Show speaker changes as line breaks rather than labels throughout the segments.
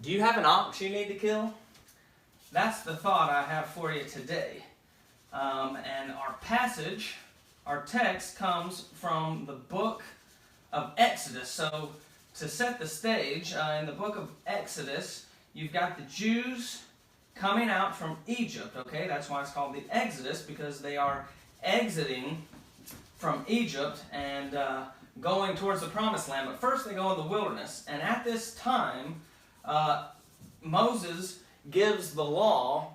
Do you have an ox you need to kill? That's the thought I have for you today. And our passage, our text, comes from the book of Exodus. So to set the stage, in the book of Exodus, you've got the Jews coming out from Egypt. Okay, that's why it's called the Exodus, because they are exiting from Egypt and going towards the promised land. But first they go in the wilderness. And at this time, Moses gives the law,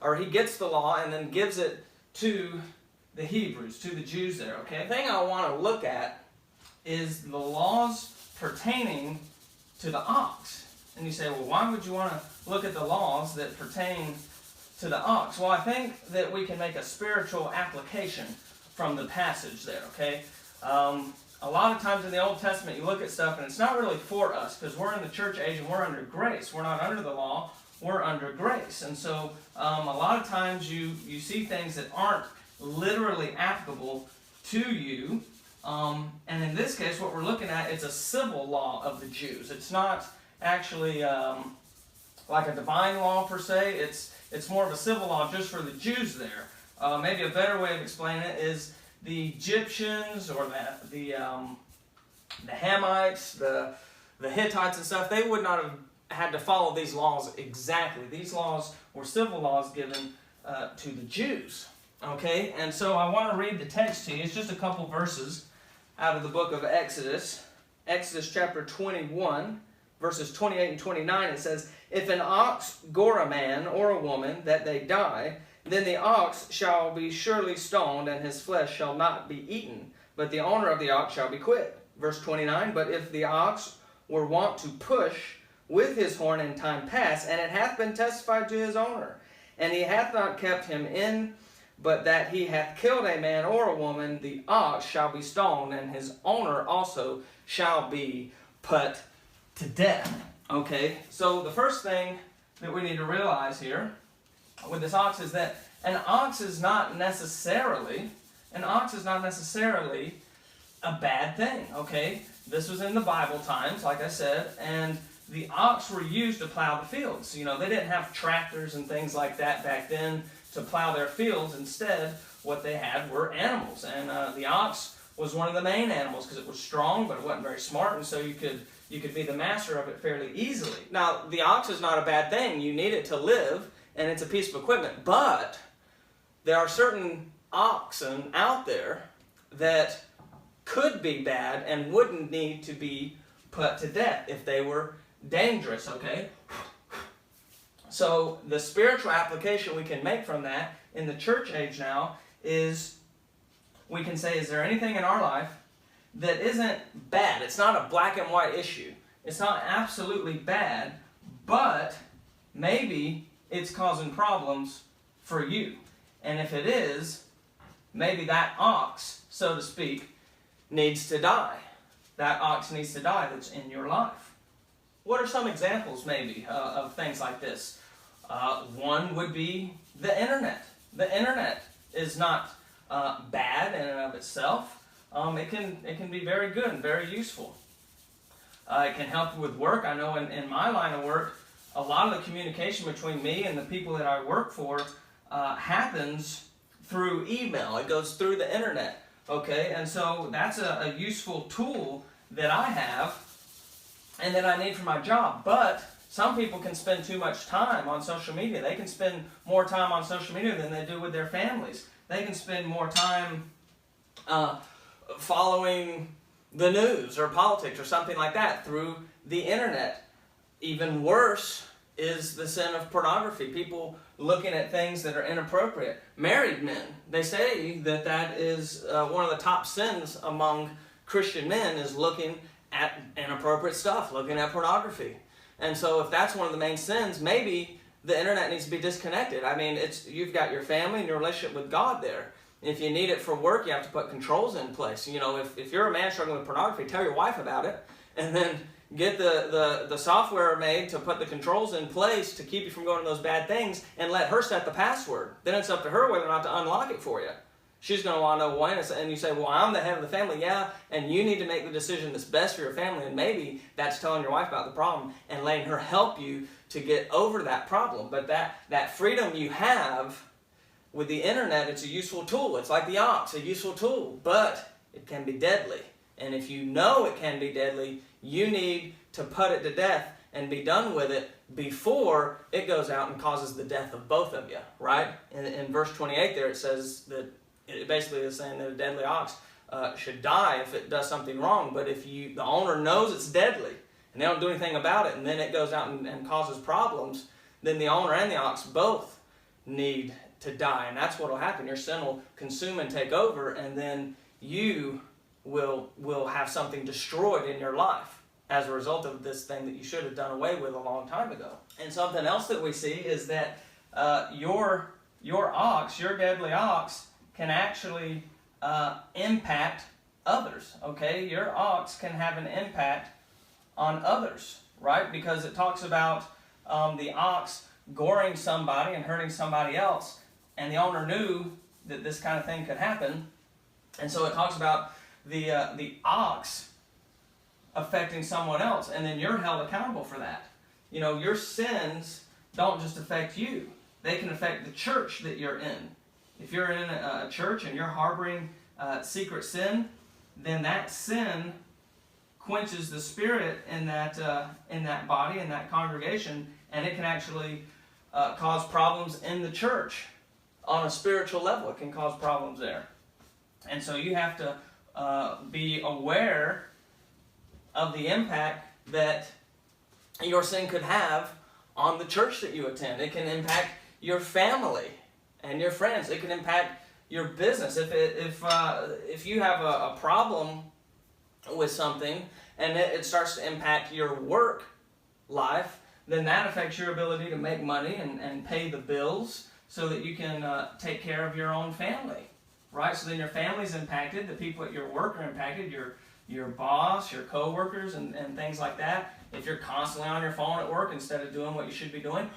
or he gets the law and then gives it to the Hebrews, to the Jews there. Okay, the thing I want to look at is the laws pertaining to the ox. And you say, well, why would you want to look at the laws that pertain to the ox? Well, I think that we can make a spiritual application from the passage there, okay? A lot of times in the Old Testament, you look at stuff and it's not really for us, because we're in the church age and we're under grace. We're not under the law, we're under grace. And so a lot of times you see things that aren't literally applicable to you. And in this case, what we're looking at is a civil law of the Jews. It's not actually like a divine law per se. It's more of a civil law just for the Jews there. Maybe a better way of explaining it is the Egyptians or the Hamites, the Hittites and stuff, they would not have had to follow these laws exactly. These laws were civil laws given to the Jews. Okay, and so I want to read the text to you. It's just a couple verses out of the book of Exodus. Exodus chapter 21, verses 28 and 29, it says, "If an ox gore a man or a woman, that they die, then the ox shall be surely stoned, and his flesh shall not be eaten, but the owner of the ox shall be quit." Verse 29, "But if the ox were wont to push with his horn in time past, and it hath been testified to his owner, and he hath not kept him in, but that he hath killed a man or a woman, the ox shall be stoned, and his owner also shall be put to death." Okay, so the first thing that we need to realize here with this ox is that an ox is not necessarily a bad thing, okay? This was in the Bible times, like I said, and the ox were used to plow the fields. You know, they didn't have tractors and things like that back then to plow their fields. Instead, what they had were animals, and the ox was one of the main animals because it was strong, but it wasn't very smart, and so you could be the master of it fairly easily. Now, the ox is not a bad thing. You need it to live, and it's a piece of equipment, but there are certain oxen out there that could be bad and wouldn't need to be put to death if they were dangerous, okay? So the spiritual application we can make from that in the church age now is we can say, is there anything in our life that isn't bad? It's not a black and white issue. It's not absolutely bad, but maybe it's causing problems for you. And if it is, maybe that ox, so to speak, needs to die. That ox needs to die that's in your life. What are some examples, maybe, of things like this? One would be the internet. The internet is not bad in and of itself. It can be very good and very useful. It can help you with work. I know in my line of work, a lot of the communication between me and the people that I work for happens through email. It goes through the internet. Okay, and so that's a useful tool that I have and that I need for my job. But some people can spend too much time on social media. They can spend more time on social media than they do with their families. They can spend more time following the news or politics or something like that through the internet. Even worse is the sin of pornography. People looking at things that are inappropriate. Married men, they say that is one of the top sins among Christian men, is looking at inappropriate stuff, looking at pornography. And so if that's one of the main sins, maybe the internet needs to be disconnected. I mean, you've got your family and your relationship with God there. If you need it for work, you have to put controls in place. You know, if you're a man struggling with pornography, tell your wife about it, and then get the software made to put the controls in place to keep you from going to those bad things, and let her set the password. Then it's up to her whether or not to unlock it for you. She's going to want to know when. And you say, well, I'm the head of the family. Yeah, and you need to make the decision that's best for your family. And maybe that's telling your wife about the problem and letting her help you to get over that problem. But that freedom you have with the internet, it's a useful tool. It's like the ox, a useful tool. But it can be deadly. And if you know it can be deadly, you need to put it to death and be done with it before it goes out and causes the death of both of you, right? In verse 28 there, it says that it basically is saying that a deadly ox should die if it does something wrong. But if the owner knows it's deadly and they don't do anything about it, and then it goes out and causes problems, then the owner and the ox both need to die. And that's what will happen. Your sin will consume and take over, and then you will have something destroyed in your life as a result of this thing that you should have done away with a long time ago. And something else that we see is that your ox, your deadly ox, can actually impact others, okay? Your ox can have an impact on others, right? Because it talks about the ox goring somebody and hurting somebody else, and the owner knew that this kind of thing could happen, and so it talks about the ox affecting someone else, and then you're held accountable for that. You know, your sins don't just affect you. They can affect the church that you're in. If you're in a church and you're harboring secret sin, then that sin quenches the spirit in that body, in that congregation, and it can actually cause problems in the church on a spiritual level. It can cause problems there. And so you have to be aware of the impact that your sin could have on the church that you attend. It can impact your family and your friends. It can impact your business. If you have a problem with something and it starts to impact your work life, then that affects your ability to make money and pay the bills so that you can take care of your own family, right? So then your family's impacted, the people at your work are impacted, your boss, your co-workers, and things like that. If you're constantly on your phone at work instead of doing what you should be doing,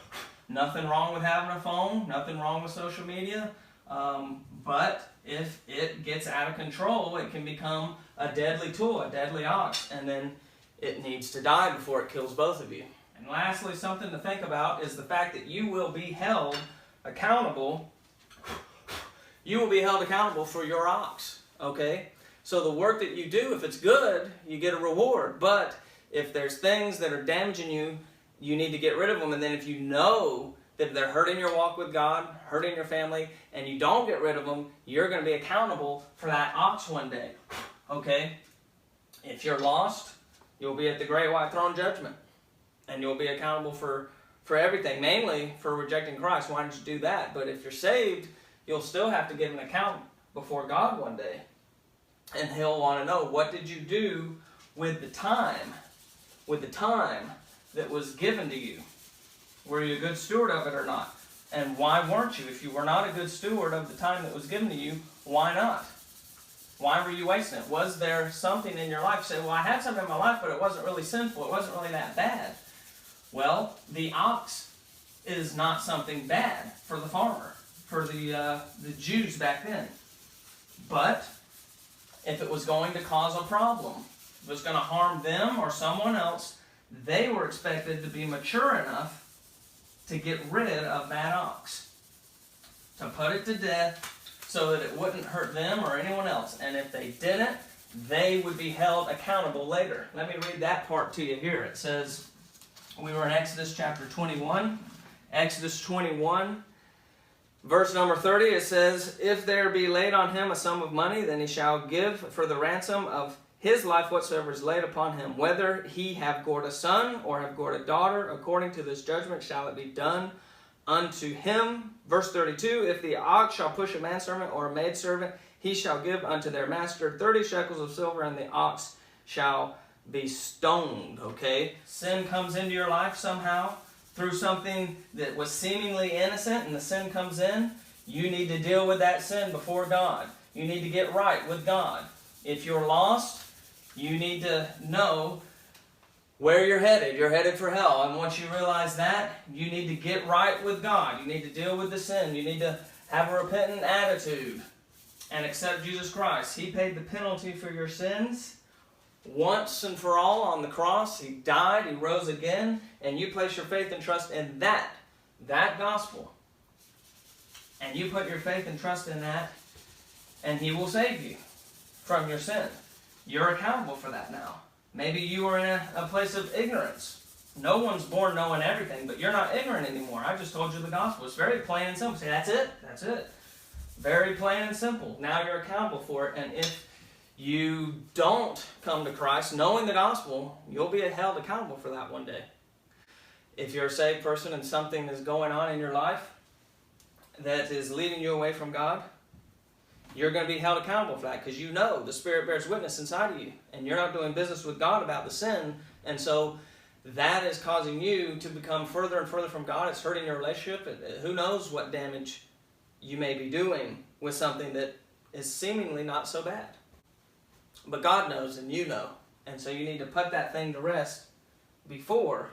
nothing wrong with having a phone, nothing wrong with social media, but if it gets out of control, it can become a deadly tool, a deadly ox, and then it needs to die before it kills both of you. And lastly, something to think about is the fact that you will be held accountable. You will be held accountable for your ox, okay? So the work that you do, if it's good, you get a reward. But if there's things that are damaging you, you need to get rid of them. And then if you know that they're hurting your walk with God, hurting your family, and you don't get rid of them, you're going to be accountable for that ox one day, okay? If you're lost, you'll be at the great white throne judgment. And you'll be accountable for everything, mainly for rejecting Christ. Why did you do that? But if you're saved, you'll still have to give an account before God one day. And He'll want to know, what did you do with the time that was given to you? Were you a good steward of it or not? And why weren't you? If you were not a good steward of the time that was given to you, why not? Why were you wasting it? Was there something in your life? You say, well, I had something in my life, but it wasn't really sinful. It wasn't really that bad. Well, the ox is not something bad for the farmer, for the Jews back then. But if it was going to cause a problem, if it was going to harm them or someone else, they were expected to be mature enough to get rid of that ox, to put it to death so that it wouldn't hurt them or anyone else. And if they didn't, they would be held accountable later. Let me read that part to you here. It says, we were in Exodus chapter 21. Exodus 21, verse number 30, it says, if there be laid on him a sum of money, then he shall give for the ransom of his life whatsoever is laid upon him. Whether he have gored a son or have gored a daughter, according to this judgment shall it be done unto him. Verse 32, if the ox shall push a manservant or a maidservant, he shall give unto their master 30 shekels of silver, and the ox shall be stoned, okay? Sin comes into your life somehow through something that was seemingly innocent, and the sin comes in. You need to deal with that sin before God. You need to get right with God. If you're lost, you need to know where you're headed. You're headed for hell. And once you realize that, you need to get right with God. You need to deal with the sin. You need to have a repentant attitude. and accept Jesus Christ. He paid the penalty for your sins once and for all on the cross. He died, He rose again, and you place your faith and trust in that gospel. And you put your faith and trust in that, and He will save you from your sin. You're accountable for that now. Maybe you are in a place of ignorance. No one's born knowing everything, but you're not ignorant anymore. I just told you the gospel. It's very plain and simple. Say, that's it. That's it. Very plain and simple. Now you're accountable for it. And if you don't come to Christ knowing the gospel, you'll be held accountable for that one day. If you're a saved person and something is going on in your life that is leading you away from God, you're going to be held accountable for that, because you know the Spirit bears witness inside of you, and you're not doing business with God about the sin, and so that is causing you to become further and further from God. It's hurting your relationship. Who knows what damage you may be doing with something that is seemingly not so bad. But God knows and you know, and so you need to put that thing to rest before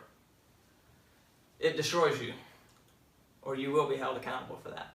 it destroys you, or you will be held accountable for that.